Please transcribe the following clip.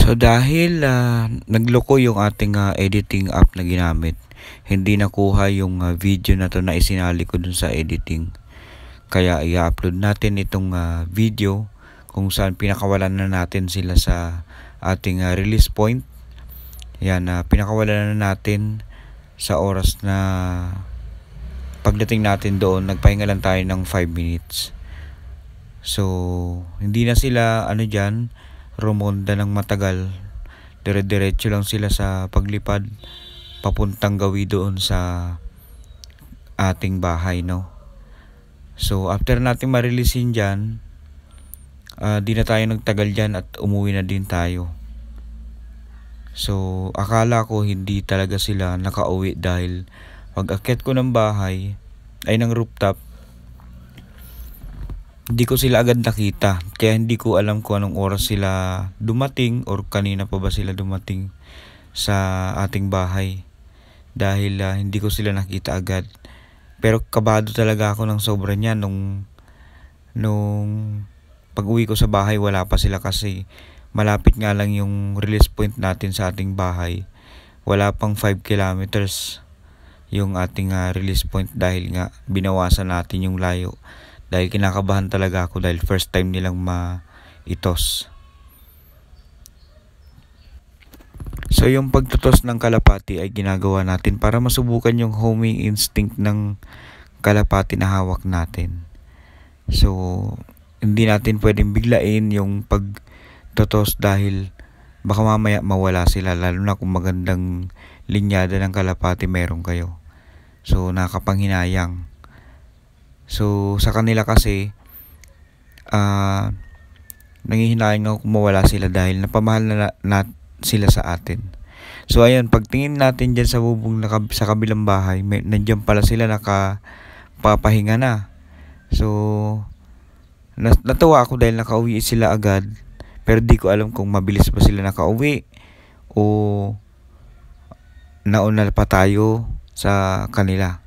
So dahil nagloko yung ating editing app na ginamit, hindi nakuha yung video na to na isinali ko dun sa editing. Kaya i-upload natin itong video kung saan pinakawalan na natin sila sa ating release point. Yan, pinakawalan na natin sa oras na pagdating natin doon, nagpahinga lang tayo ng 5 minutes. So, hindi na sila rumonda ng matagal. Dire-diretso lang sila sa paglipad papuntang gawi doon sa ating bahay, no? So, after natin ma-releasein dyan, di na tayo nagtagal dyan at umuwi na din tayo. So, akala ko hindi talaga sila nakauwi dahil pag-akyat ko ng bahay, ng rooftop, hindi ko sila agad nakita. Kaya hindi ko alam kung anong oras sila dumating or kanina pa ba sila dumating sa ating bahay. Dahil hindi ko sila nakita agad. Pero kabado talaga ako ng sobra niya nung pag-uwi ko sa bahay, wala pa sila kasi malapit nga lang yung release point natin sa ating bahay. Wala pang 5 kilometers yung ating release point dahil nga binawasan natin yung layo. Dahil kinakabahan talaga ako dahil first time nilang maitos. So yung pagtutos ng kalapati ay ginagawa natin para masubukan yung homing instinct ng kalapati na hawak natin. So hindi natin pwedeng biglain yung pagtutos dahil baka mamaya mawala sila, lalo na kung magandang linyada ng kalapati meron kayo. So nakapanghinayang. So sa kanila kasi nanghihinayang ako kung mawala sila dahil napamahal na sila sa atin. So ayun, pagtingin natin dyan sa bubong sa kabilang bahay, nandiyan pala sila nakapapahinga na. So natuwa ako dahil nakauwi sila agad. Pero di ko alam kung mabilis ba sila nakauwi o nauna pa tayo sa kanila.